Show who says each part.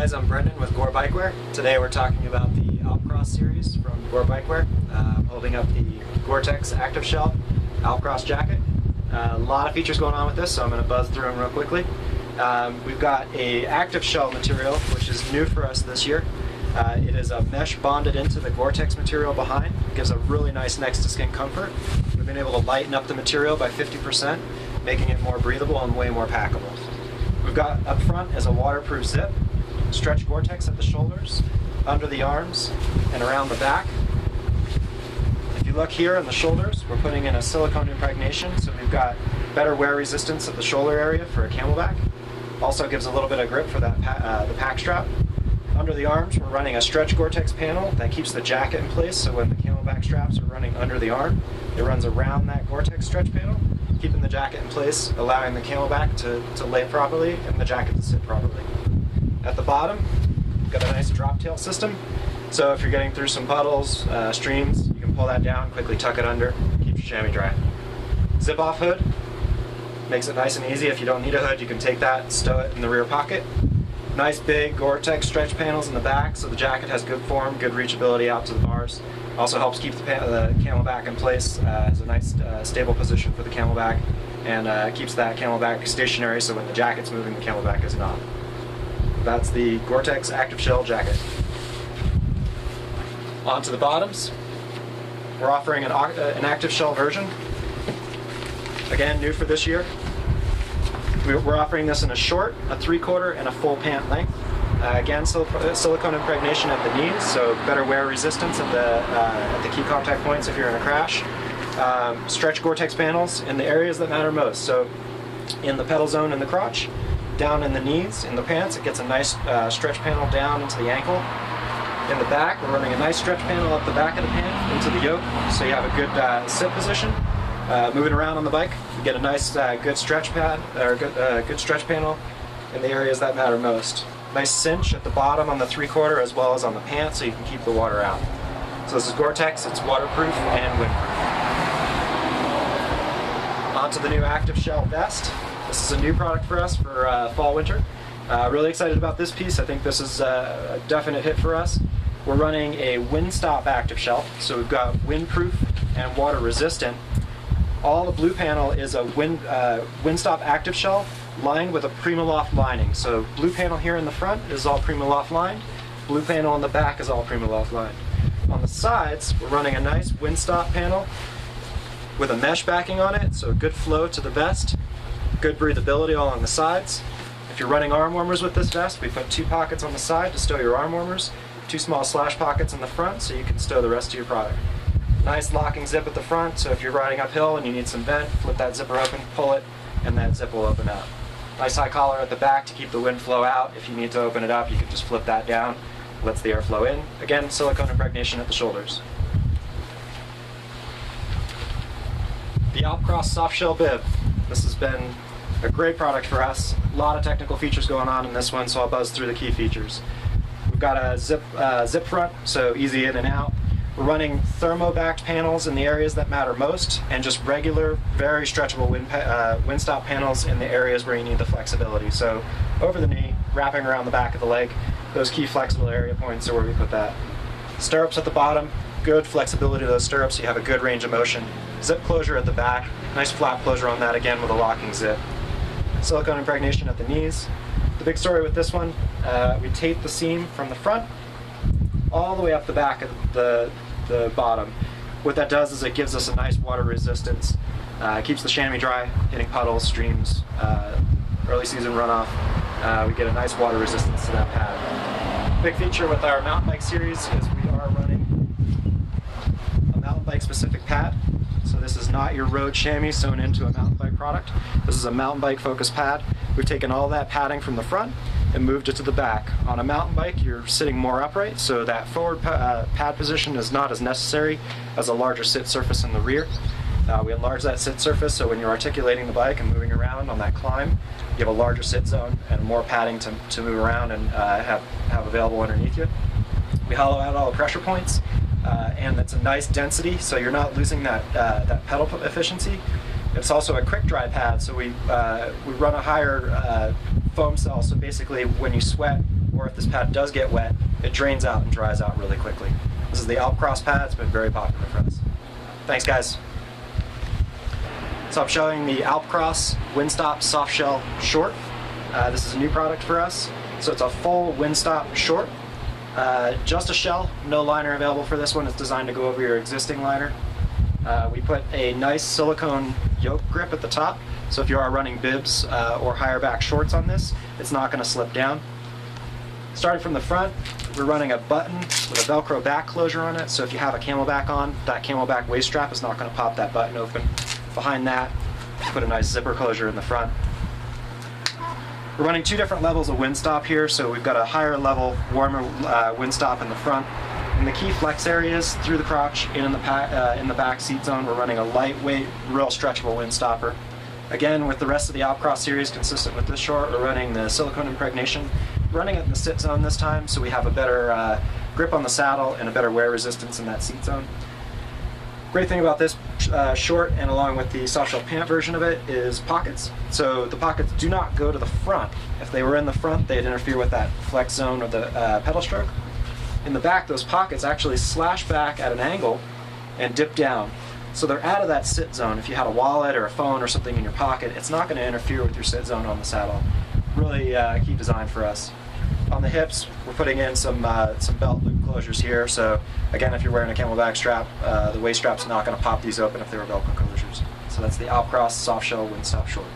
Speaker 1: guys, I'm Brendan with Gore Bikewear. Today we're talking about the Outcross series from Gore Bikewear. I'm holding up the Gore-Tex Active Shell Outcross jacket. A lot of features going on with this, so I'm going to buzz through them real quickly. We've got a active shell material, which is new for us this year. It is a mesh bonded into the Gore-Tex material behind. It gives a really nice next to skin comfort. We've been able to lighten up the material by 50%, making it more breathable and way more packable. We've got up front is a waterproof zip, stretch Gore-Tex at the shoulders, under the arms, and around the back. If you look here on the shoulders, we're putting in a silicone impregnation, so we've got better wear resistance at the shoulder area for a camelback. Also gives a little bit of grip for that the pack strap. Under the arms, we're running a stretch Gore-Tex panel that keeps the jacket in place, so when the camelback straps are running under the arm, it runs around that Gore-Tex stretch panel, keeping the jacket in place, allowing the camelback to lay properly and the jacket to sit properly. At the bottom, we've got a nice drop tail system, so if you're getting through some puddles, streams, you can pull that down, quickly tuck it under, keep your chamois dry. Zip off hood, makes it nice and easy. If you don't need a hood, you can take that, stow it in the rear pocket. Nice big Gore-Tex stretch panels in the back, so the jacket has good form, good reachability out to the bars. Also helps keep the camelback in place, has a nice stable position for the camelback, and keeps that camelback stationary, so when the jacket's moving, the camelback is not. That's the Gore-Tex Active Shell jacket. On to the bottoms. We're offering an active shell version. Again, new for this year. We're offering this in a short, a 3/4, and a full pant length. Again, silicone impregnation at the knees, so better wear resistance at the key contact points if you're in a crash. Stretch Gore-Tex panels in the areas that matter most. So in the pedal zone in the crotch, down in the knees, in the pants, it gets a nice stretch panel down into the ankle. In the back, we're running a nice stretch panel up the back of the pant into the yoke, so you have a good sit position. Moving around on the bike, you get a nice good stretch pad, or good stretch panel in the areas that matter most. Nice cinch at the bottom on the 3/4 as well as on the pants, so you can keep the water out. So this is Gore-Tex, it's waterproof and windproof. On to the new Active Shell vest. This is a new product for us for fall/winter. Really excited about this piece. I think this is a definite hit for us. We're running a Windstopper active shell, so we've got windproof and water resistant. All the blue panel is a Windstopper active shell lined with a PrimaLoft lining. So blue panel here in the front is all PrimaLoft lined. Blue panel on the back is all PrimaLoft lined. On the sides, we're running a nice Windstopper panel with a mesh backing on it, so good flow to the vest, good breathability all on the sides. If you're running arm warmers with this vest, we put 2 pockets on the side to stow your arm warmers, 2 small slash pockets in the front so you can stow the rest of your product. Nice locking zip at the front, so if you're riding uphill and you need some vent, flip that zipper open, pull it, and that zip will open up. Nice high collar at the back to keep the wind flow out. If you need to open it up, you can just flip that down, lets the air flow in. Again, silicone impregnation at the shoulders. The Outcross soft shell bib. This has been a great product for us. A lot of technical features going on in this one, so I'll buzz through the key features. We've got a zip front, so easy in and out. We're running thermo-backed panels in the areas that matter most, and just regular, very stretchable Windstopper panels in the areas where you need the flexibility. So over the knee, wrapping around the back of the leg, those key flexible area points are where we put that. Stirrups at the bottom, good flexibility to those stirrups, so you have a good range of motion. Zip closure at the back, nice flap closure on that again with a locking zip. Silicone impregnation at the knees. The big story with this one, we tape the seam from the front all the way up the back of the bottom. What that does is it gives us a nice water resistance, keeps the chamois dry, hitting puddles, streams, early season runoff. We get a nice water resistance to that pad. Big feature with our mountain bike series is we are running a mountain bike specific pad. So this is not your road chamois sewn into a mountain bike product. This is a mountain bike focused pad. We've taken all that padding from the front and moved it to the back. On a mountain bike, you're sitting more upright, so that forward pad position is not as necessary as a larger sit surface in the rear. We enlarge that sit surface, so when you're articulating the bike and moving around on that climb, you have a larger sit zone and more padding to move around and have available underneath you. We hollow out all the pressure points, and it's a nice density, so you're not losing that pedal efficiency. It's also a quick dry pad, so we run a higher foam cell, so basically when you sweat or if this pad does get wet, it drains out and dries out really quickly. This is the Outcross pad. It's been very popular for us. Thanks, guys. So I'm showing the Outcross Windstop Soft Shell Short. This is a new product for us. So it's a full Windstop short. Just a shell, no liner available for this one. It's designed to go over your existing liner. We put a nice silicone yoke grip at the top, so if you are running bibs or higher back shorts on this, it's not going to slip down. Starting from the front, we're running a button with a Velcro back closure on it, so if you have a camelback on, that camelback waist strap is not going to pop that button open. Behind that, put a nice zipper closure in the front. We're running two different levels of windstop here, so we've got a higher level, warmer windstop in the front. In the key flex areas, through the crotch, and in the back seat zone, we're running a lightweight, real stretchable windstopper. Again, with the rest of the Outcross series, consistent with this short, we're running the silicone impregnation. Running it in the sit zone this time, so we have a better grip on the saddle and a better wear resistance in that seat zone. Great thing about this short, and along with the soft shell pant version of it, is pockets. So the pockets do not go to the front. If they were in the front, they'd interfere with that flex zone of the pedal stroke. In the back, those pockets actually slash back at an angle and dip down. So they're out of that sit zone. If you had a wallet or a phone or something in your pocket, it's not going to interfere with your sit zone on the saddle. Really key design for us. On the hips, we're putting in some belt loop closures here. So again, if you're wearing a camelback strap, the waist strap's not going to pop these open if they were Velcro closures. So that's the Outcross Soft Shell Windstop Short.